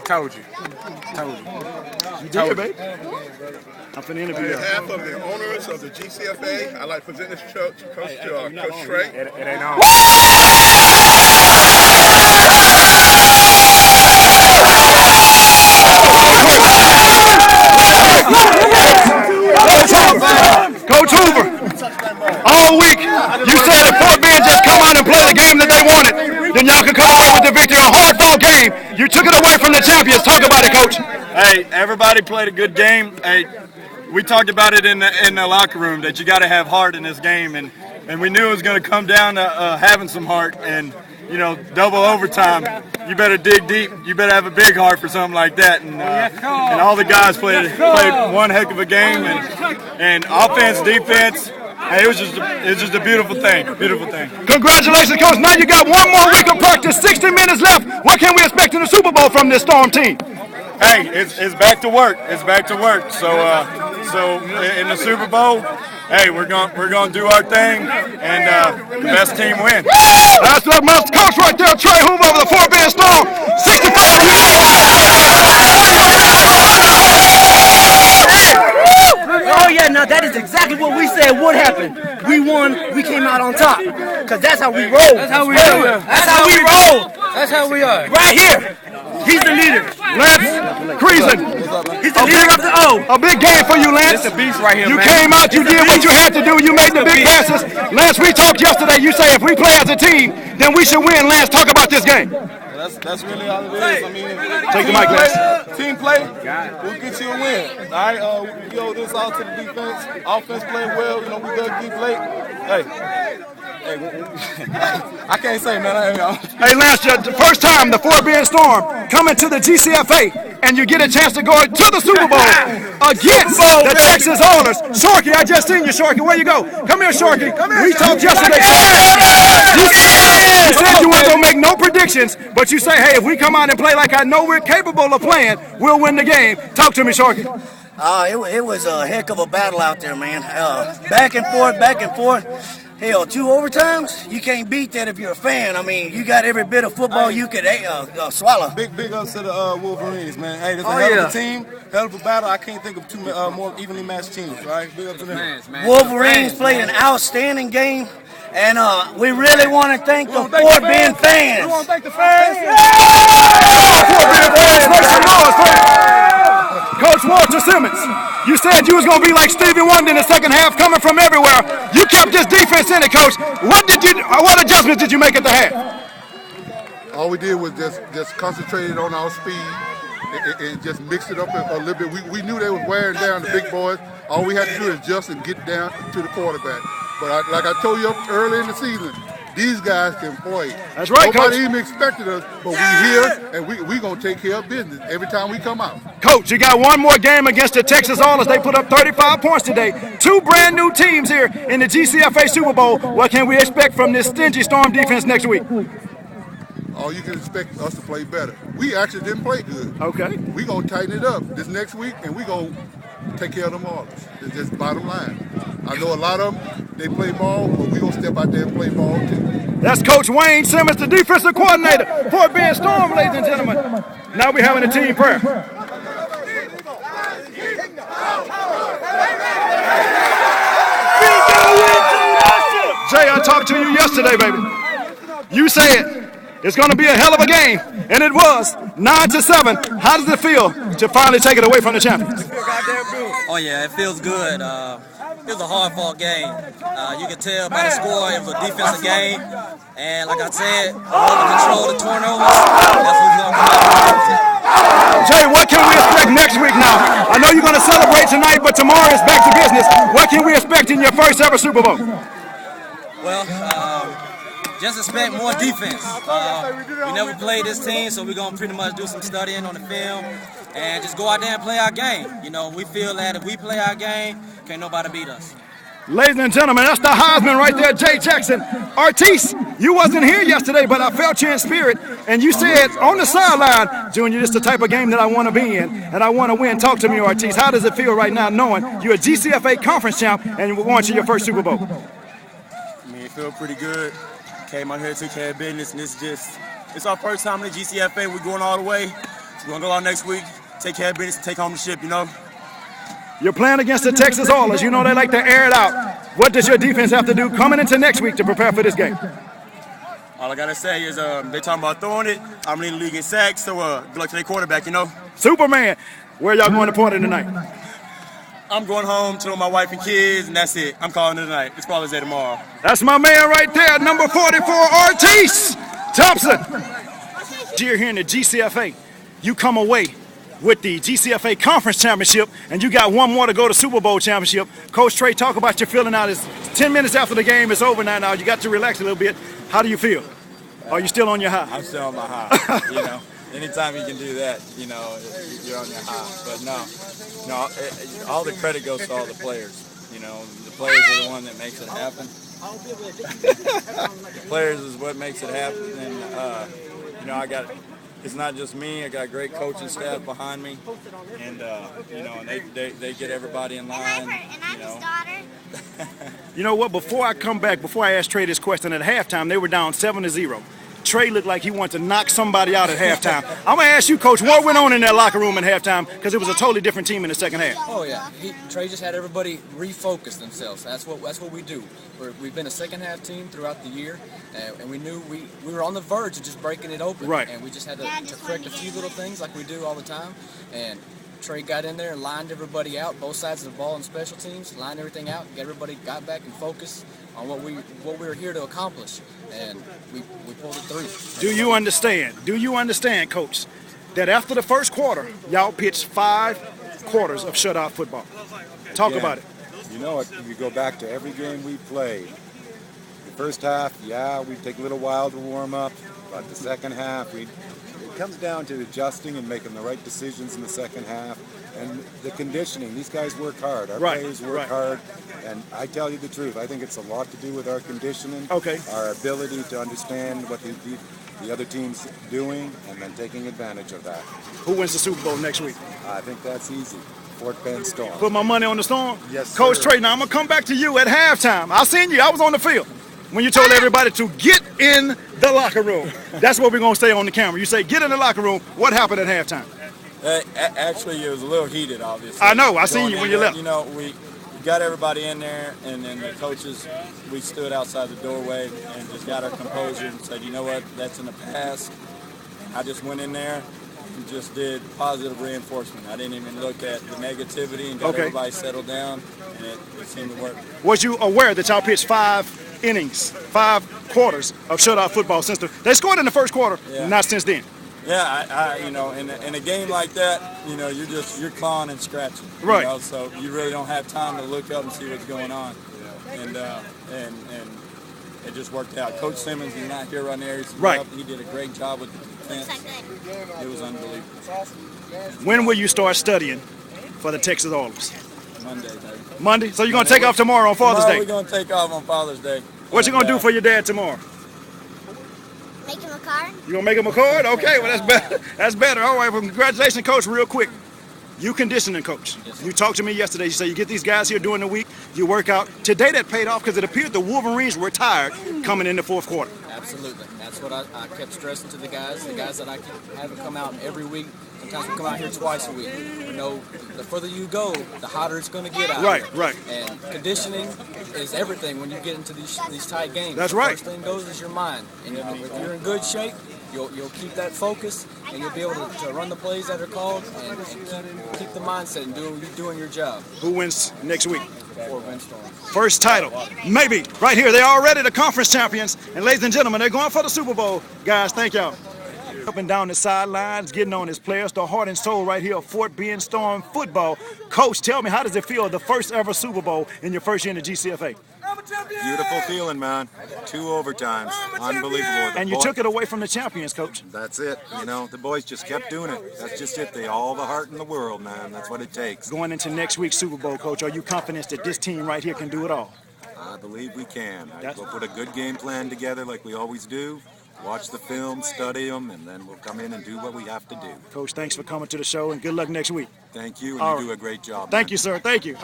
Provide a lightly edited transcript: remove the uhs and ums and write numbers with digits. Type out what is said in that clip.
Told you. You did, baby. I'm finna interview you. On behalf of the owners of the GCFA, I'd like to present this coach to Coach Trey. It ain't on. Coach Hoover, all week you said if Fort Bend just come out and play the game that they wanted, then y'all could come out with the victory. A hard-fought game. You took it away from the champions. Talk about it, Coach. Hey, everybody played a good game. Hey, we talked about it in the locker room that you got to have heart in this game, and we knew it was going to come down to having some heart. And you know, double overtime. You better dig deep. You better have a big heart for something like that. And all the guys played one heck of a game. And offense, defense. Hey, it was just a beautiful thing. Beautiful thing. Congratulations, Coach. Now you got one more week of practice. 60 minutes left. What can we expect in the Super Bowl from this Storm team? Hey, it's back to work. It's back to work. So in the Super Bowl, hey, we're gonna do our thing, and the best team wins. That's the most coach right there, Trey Hoover of the Fort Bend Storm. 65. Oh yeah, now that is exactly what we said would happen. We won, we came out on top. Cause that's how we roll. That's how we do it. That's how we roll. That's how we are. Right here. He's the leader. Lance Creason. He's the leader of the O. A big game for you, Lance. It's a beast right here, you man. came out, you did what you had to do, you made the big passes. Lance, we talked yesterday, you say if we play as a team, then we should win. Lance, talk about this game. That's really all it is. I mean, take the mic, Lance. Team play, we'll get you a win. All right, we owe this all to the defense. Offense played well. You know, we dug deep late. Hey, I can't say, man. Hey, Lance, the first time the Fort Bend Storm coming to the GCFA, and you get a chance to go to the Super Bowl against the Texas Oilers. Shorky, I just seen you, Shorky. Where you go? Come here, Shorky. We talked yesterday. You said you weren't going to make no predictions, but you say, hey, if we come out and play like I know we're capable of playing, we'll win the game. Talk to me, Shorky. It was a heck of a battle out there, man. Back and forth. Hell, 2 overtimes? You can't beat that if you're a fan. I mean, you got every bit of football you could swallow. Big ups to the Wolverines, man. Hey, there's a hell of a team, hell of a battle. I can't think of two more evenly matched teams, right? Big up to them. Wolverines played an outstanding game, and we really want to thank the Fort Bend fans. We want to thank the fans. Fort Bend fans, make some noise, please. Coach Walter Simmons, you said you was going to be like Stevie Wonder in the second half, coming from everywhere. You kept this defense in it, Coach. What adjustments did you make at the half? All we did was just concentrated on our speed and just mixed it up a little bit. We knew they was wearing down the big boys. All we had to do is adjust and get down to the quarterback. But like I told you early in the season, these guys can play. That's right, Nobody Coach. even expected us, but we here, and we going to take care of business every time we come out. Coach, you got one more game against the Texas Oilers. They put up 35 points today. 2 brand new teams here in the GCFA Super Bowl. What can we expect from this stingy Storm defense next week? Oh, you can expect us to play better. We actually didn't play good. Okay. We're going to tighten it up this next week, and we're going to take care of them all. It's just bottom line. I know a lot of them, they play ball, but we're going to step out there and play ball too. That's Coach Wayne Simmons, the defensive coordinator. Fort Bend Storm, ladies and gentlemen. Now we're having a team prayer. Jay, I talked to you yesterday, baby. You said it's going to be a hell of a game, and it was 9-7. How does it feel to finally take it away from the champions? Oh yeah, it feels good. It was a hard-fought game. You can tell by the score it was a defensive game, and like I said, over control the turnovers. That's what's going to come out. Jay, what can we expect next week now? I know you're going to celebrate tonight, but tomorrow is back to business. What can we expect in your first ever Super Bowl? Well, just expect more defense. We never played this team, so we're going to pretty much do some studying on the film and just go out there and play our game. You know, we feel that if we play our game, can't nobody beat us. Ladies and gentlemen, that's the Heisman right there, Jay Jackson. Artis, you wasn't here yesterday, but I felt you in spirit, and you said on the sideline, Junior, this is the type of game that I want to be in, and I want to win. Talk to me, Artis. How does it feel right now knowing you're a GCFA conference champ and you're going to your first Super Bowl? I mean, it feels pretty good. Came out here, took care of business, and it's our first time in the GCFA. We're going all the way. We're going to go out next week, take care of business, take home the ship, you know. You're playing against the Texas Oilers. You know they like to air it out. What does your defense have to do coming into next week to prepare for this game? All I got to say is they talking about throwing it. I'm leading the league in sacks, so good luck to their quarterback, you know. Superman, where y'all going to party tonight? I'm going home to my wife and kids, and that's it. I'm calling it tonight. It's Father's Day tomorrow. That's my man right there, number 44, Ortiz Thompson. You're here in the GCFA. You come away with the GCFA Conference Championship, and you got one more to go to Super Bowl Championship. Coach Trey, talk about your feeling now. It's 10 minutes after the game. It's over now. You got to relax a little bit. How do you feel? Are you still on your high? I'm still on my high, you know. Anytime you can do that, you know, you're on your high. But no, all the credit goes to all the players. You know, the players are the one that makes it happen. The players is what makes it happen. And, you know, it's not just me. I got a great coaching staff behind me. And, you know, and they get everybody in line, you know. You know what, before I ask Trey this question, at halftime, they were down 7-0. Trey looked like he wanted to knock somebody out at halftime. I'm going to ask you, Coach, what went on in that locker room at halftime? Because it was a totally different team in the second half. Oh, yeah. Trey just had everybody refocus themselves. That's what we do. We've been a second-half team throughout the year, and we knew we were on the verge of just breaking it open. Right. And we just had to correct a few little things like we do all the time. And Trey got in there and lined everybody out, both sides of the ball and special teams, lined everything out, everybody got back and focused on what we were here to accomplish, and we pulled it through. Do you understand, Coach, that after the first quarter, y'all pitched 5 quarters of shutout football? Talk about it. You know, if you go back to every game we played, the first half, yeah, we take a little while to warm up, but the second half, it comes down to adjusting and making the right decisions in the second half. And the conditioning, these guys work hard. Our players work hard. And I tell you the truth, I think it's a lot to do with our conditioning, our ability to understand what the other team's doing, and then taking advantage of that. Who wins the Super Bowl next week? I think that's easy. Fort Bend Storm. Put my money on the Storm? Yes, Coach sir. Trey, now I'm going to come back to you at halftime. I seen you. I was on the field when you told everybody to get in the locker room. That's what we're going to say on the camera. You say, get in the locker room. What happened at halftime? Actually, it was a little heated, obviously. I know. I seen you when you left. You know, we got everybody in there, and then the coaches, we stood outside the doorway and just got our composure and said, you know what, that's in the past. I just went in there and just did positive reinforcement. I didn't even look at the negativity and got everybody settled down, and it seemed to work. Was you aware that y'all pitched 5 innings, 5 quarters of shutout football since they scored in the first quarter, not since then? Yeah, you know, in a game like that, you know, you're clawing and scratching, right? You know, so you really don't have time to look up and see what's going on, and it just worked out. Coach Simmons is not here right there. He did a great job with the defense. It was unbelievable. When will you start studying for the Texas Oilers? Monday, baby. Monday? So you're gonna take off tomorrow on Father's Day? We're gonna take off on Father's Day. What you gonna do for your dad tomorrow? Make him a card? You gonna make him a card? Okay, well that's better. That's better. All right, well congratulations, Coach. Real quick, you conditioning coach. You talked to me yesterday. You say you get these guys here during the week. You work out. Today that paid off because it appeared the Wolverines were tired coming in the fourth quarter. Absolutely. That's what I kept stressing to the guys that I have come out every week. Sometimes we come out here twice a week. You know, the further you go, the hotter it's going to get out here. Right. And conditioning is everything when you get into these tight games. That's right. The first thing goes is your mind. And if you're in good shape, you'll keep that focus, and you'll be able to run the plays that are called and keep the mindset and doing your job. Who wins next week? Fort Bend Storm. First title, maybe. Right here, they're already the conference champions. And ladies and gentlemen, they're going for the Super Bowl. Guys, thank y'all. Up and down the sidelines, getting on his players, the heart and soul right here of Fort Bend Storm football. Coach, tell me, how does it feel, the first ever Super Bowl in your first year in the GCFA? Beautiful feeling, man. 2 overtimes. Unbelievable. And you took it away from the champions, Coach. That's it. You know, the boys just kept doing it. That's just it. They all the heart in the world, man. That's what it takes. Going into next week's Super Bowl, Coach, are you confident that this team right here can do it all? I believe we can. We'll put a good game plan together like we always do. Watch the film, study them, and then we'll come in and do what we have to do. Coach, thanks for coming to the show, and good luck next week. Thank you, and you do a great job. Thank you, sir. Thank you.